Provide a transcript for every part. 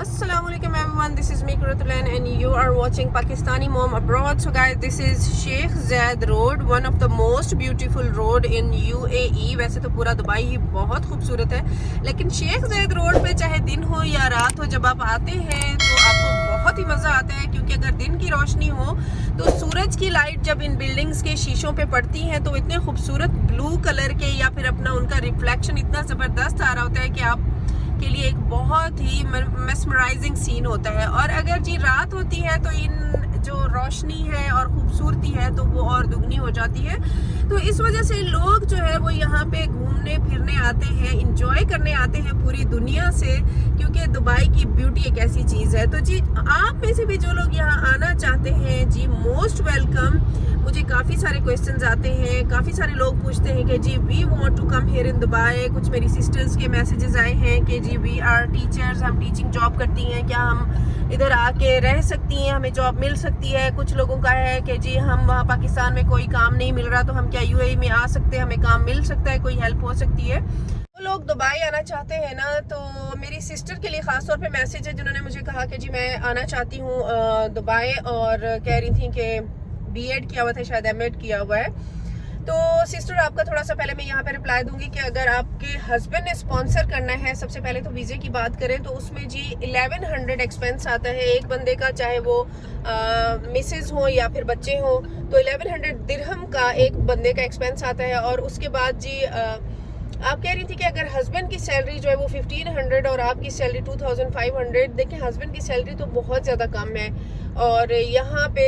Assalamualaikum everyone, this is me Kuratulan and you are watching Pakistani Mom Abroad. So guys, this is Sheikh Zayed Road, one of the most beautiful road in UAE. वैसे तो पूरा Dubai ही बहुत खूबसूरत है, लेकिन शेख ज़ायद road पे चाहे दिन हो या रात हो, जब आप आते हैं तो आपको बहुत ही मज़ा आता है। क्योंकि अगर दिन की रोशनी हो तो सूरज की लाइट जब इन बिल्डिंग्स के शीशों पे पड़ती है तो इतने खूबसूरत ब्लू कलर के या फिर अपना उनका रिफ्लेक्शन इतना ज़बरदस्त आ रहा होता है कि आप के लिए एक बहुत ही मेस्मराइजिंग सीन होता है। और अगर जी रात होती है तो इन जो रोशनी है और खूबसूरती है तो वो और दुगनी हो जाती है। तो इस वजह से लोग जो है वो यहाँ पे घूमने फिरने आते हैं, इंजॉय करने आते हैं पूरी दुनिया से, क्योंकि दुबई की ब्यूटी एक ऐसी चीज़ है। तो जी आप में से भी जो लोग यहाँ आना चाहते हैं जी, मोस्ट वेलकम। मुझे काफ़ी सारे क्वेश्चंस आते हैं, काफ़ी सारे लोग पूछते हैं कि जी we want to come here in Dubai. कुछ मेरी सिस्टर्स के मैसेजेस आए हैं कि जी वी आर टीचर्स, हम टीचिंग जॉब करती हैं, क्या हम इधर आके रह सकती हैं, हमें जॉब मिल सकती है। कुछ लोगों का है कि जी हम वहाँ पाकिस्तान में कोई काम नहीं मिल रहा तो हम क्या यूएई में आ सकते हैं, हमें काम मिल सकता है, कोई हेल्प हो सकती है। तो लोग दुबई आना चाहते हैं ना, तो मेरी सिस्टर के लिए ख़ास तौर पे मैसेज है जिन्होंने मुझे कहा कि जी मैं आना चाहती हूँ दुबई, और कह रही थी कि बीएड किया हुआ था, शायद एमएड किया हुआ है। तो सिस्टर आपका थोड़ा सा पहले मैं यहाँ पे रिप्लाई दूंगी कि अगर आपके हस्बैंड ने स्पॉन्सर करना है, सबसे पहले तो वीज़े की बात करें तो उसमें जी 1100 एक्सपेंस आता है एक बंदे का, चाहे वो मिसेज हो या फिर बच्चे हो। तो 1100 दिरहम का एक बंदे का एक्सपेंस आता है। और उसके बाद जी आप कह रही थी कि अगर हस्बैंड की सैलरी जो है वो 1500 और आपकी सैलरी 2500, देखिए हस्बैंड की सैलरी तो बहुत ज़्यादा कम है। और यहाँ पे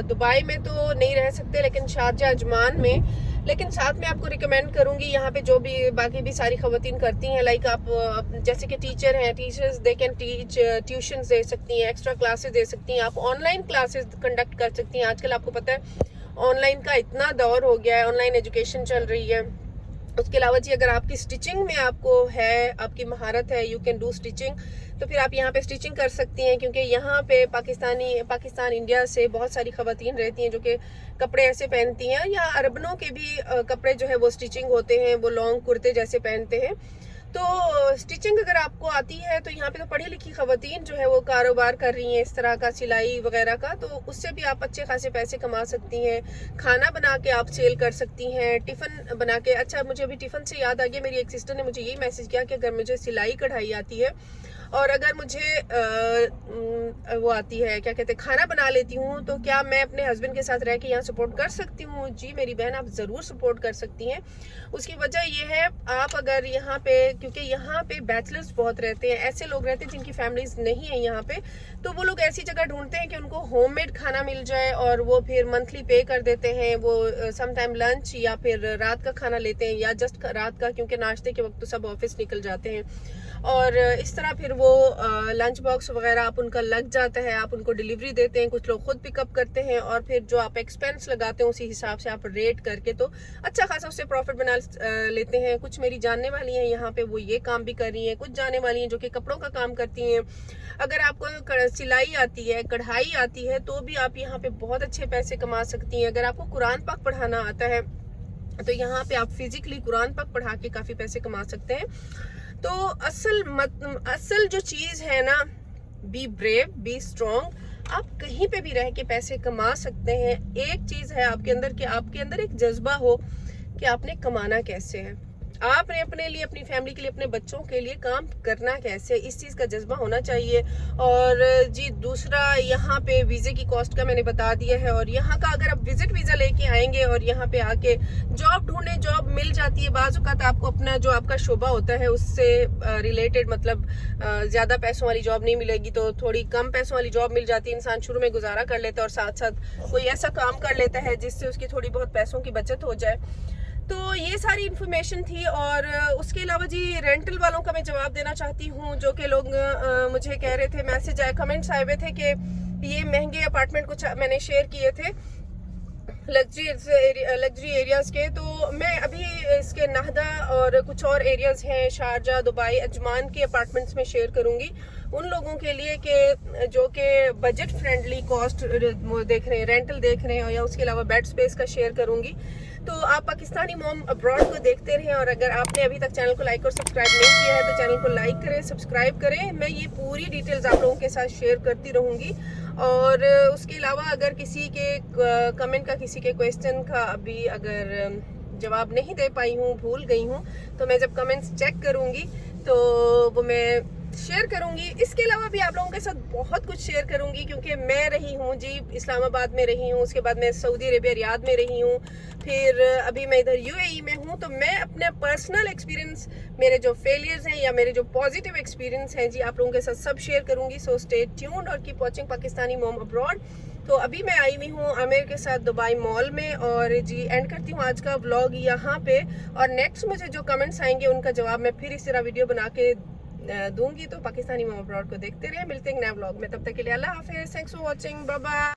दुबई में तो नहीं रह सकते, लेकिन शारजा अजमान में, लेकिन साथ में आपको रिकमेंड करूँगी यहाँ पे जो भी बाकी भी सारी खवातीन करती हैं, लाइक आप जैसे कि टीचर हैं, teachers they can teach, tuition दे सकती हैं, एक्स्ट्रा क्लासेस दे सकती हैं, आप ऑनलाइन क्लासेस कंडक्ट कर सकती हैं। आजकल आपको पता है ऑनलाइन का इतना दौर हो गया है, ऑनलाइन एजुकेशन चल रही है। उसके अलावा जी अगर आपकी स्टिचिंग में आपको है, आपकी महारत है, यू कैन डू स्टिचिंग, तो फिर आप यहाँ पे स्टिचिंग कर सकती हैं। क्योंकि यहाँ पे पाकिस्तान इंडिया से बहुत सारी खवातीन रहती हैं जो कि कपड़े ऐसे पहनती हैं, या अरबनों के भी कपड़े जो है वो स्टिचिंग होते हैं, वो लॉन्ग कुर्ते जैसे पहनते हैं। तो स्टिचिंग अगर आपको आती है तो यहाँ पे तो पढ़ी लिखी खवातीन जो है वो कारोबार कर रही हैं इस तरह का, सिलाई वगैरह का, तो उससे भी आप अच्छे खासे पैसे कमा सकती हैं। खाना बना के आप सेल कर सकती हैं, टिफ़िन बना के। अच्छा, मुझे अभी टिफ़िन से याद आ गया, मेरी एक सिस्टर ने मुझे यही मैसेज किया कि अगर मुझे सिलाई कढ़ाई आती है और अगर मुझे वो आती है, क्या कहते हैं, खाना बना लेती हूँ, तो क्या मैं अपने हस्बैंड के साथ रह के यहाँ सपोर्ट कर सकती हूँ? जी मेरी बहन, आप ज़रूर सपोर्ट कर सकती हैं। उसकी वजह ये है, आप अगर यहाँ पे, क्योंकि यहाँ पे बैचलर्स बहुत रहते हैं, ऐसे लोग रहते हैं जिनकी फैमिलीज नहीं है यहाँ पे, तो वो लोग ऐसी जगह ढूंढते हैं कि उनको होममेड खाना मिल जाए और वो फिर मंथली पे कर देते हैं। वो समटाइम लंच या फिर रात का खाना लेते हैं, या जस्ट रात का, क्योंकि नाश्ते के वक्त तो सब ऑफिस निकल जाते हैं। और इस तरह फिर वो लंच बॉक्स वगैरह आप उनका लग जाता है, आप उनको डिलीवरी देते हैं, कुछ लोग खुद पिकअप करते हैं, और फिर जो आप एक्सपेंस लगाते हैं उसी हिसाब से आप रेट करके तो अच्छा खासा उससे प्रॉफिट बना लेते हैं। कुछ मेरी जानने वाली हैं यहाँ पे, वो ये काम भी कर रही हैं, कुछ जानने वाली हैं जो कि कपड़ों का काम करती हैं। अगर आपको सिलाई आती है, कढ़ाई आती है, तो भी आप यहाँ पे बहुत अच्छे पैसे कमा सकती हैं। अगर आपको कुरान पाक पढ़ाना आता है तो यहाँ पे आप फिजिकली कुरान पाक पढ़ा के काफ़ी पैसे कमा सकते हैं। तो असल जो चीज़ है ना, बी ब्रेव, बी स्ट्रॉन्ग। आप कहीं पे भी रह के पैसे कमा सकते हैं। एक चीज़ है आपके अंदर कि आपके अंदर एक जज्बा हो कि आपने कमाना कैसे है, आपने अपने लिए, अपनी फैमिली के लिए, अपने बच्चों के लिए काम करना कैसे, इस चीज़ का जज्बा होना चाहिए। और जी दूसरा, यहाँ पे वीज़े की कॉस्ट का मैंने बता दिया है। और यहाँ का अगर आप विजिट वीज़ा लेके आएंगे और यहाँ पे आके जॉब ढूंढे, जॉब मिल जाती है। बाज़ औक़ात आपको अपना जो आपका शोबा होता है उससे रिलेटेड, मतलब ज़्यादा पैसों वाली जॉब नहीं मिलेगी, तो थोड़ी कम पैसों वाली जॉब मिल जाती है। इंसान शुरू में गुजारा कर लेता है और साथ साथ कोई ऐसा काम कर लेता है जिससे उसकी थोड़ी बहुत पैसों की बचत हो जाए। तो ये सारी इन्फॉर्मेशन थी। और उसके अलावा जी रेंटल वालों का मैं जवाब देना चाहती हूँ, जो कि लोग मुझे कह रहे थे, मैसेज आए, कमेंट्स आए हुए थे कि ये महंगे अपार्टमेंट कुछ मैंने शेयर किए थे लग्जरी एरियाज़ के। तो मैं अभी इसके नाहदा और कुछ और एरियाज़ हैं शारजा, दुबई, अजमान के अपार्टमेंट्स में शेयर करूँगी उन लोगों के लिए कि जो कि बजट फ्रेंडली कॉस्ट देख रहे हैं, रेंटल देख रहे हैं, या उसके अलावा बेड स्पेस का शेयर करूँगी तो आप पाकिस्तानी मॉम अब्रॉड को देखते रहें, और अगर आपने अभी तक चैनल को लाइक और सब्सक्राइब नहीं किया है तो चैनल को लाइक करें, सब्सक्राइब करें। मैं ये पूरी डिटेल्स आप लोगों के साथ शेयर करती रहूँगी। और उसके अलावा अगर किसी के कमेंट का, किसी के क्वेश्चन का अभी अगर जवाब नहीं दे पाई हूँ, भूल गई हूँ, तो मैं जब कमेंट्स चेक करूँगी तो वो मैं शेयर करूंगी। इसके अलावा भी आप लोगों के साथ बहुत कुछ शेयर करूंगी, क्योंकि मैं रही हूँ जी इस्लामाबाद में रही हूँ, उसके बाद मैं सऊदी अरेबिया रियाद में रही हूँ, फिर अभी मैं इधर यूएई में हूँ। तो मैं अपने पर्सनल एक्सपीरियंस, मेरे जो फेलियर्स हैं या मेरे जो पॉजिटिव एक्सपीरियंस हैं जी, आप लोगों के साथ सब शेयर करूंगी। सो स्टे ट्यून्ड और keep watching Pakistani mom abroad. तो अभी मैं आई हुई हूँ आमिर के साथ दुबई मॉल में, और जी एंड करती हूँ आज का व्लॉग यहाँ पे। और नेक्स्ट मुझे जो कमेंट्स आएंगे उनका जवाब मैं फिर इस तरह वीडियो बना के दूंगी। तो पाकिस्तानी मॉम अब्रॉड को देखते रहे, मिलते हैं नए व्लॉग में, तब तक के लिए अल्लाह हाफिज़, thanks for watching, bye bye.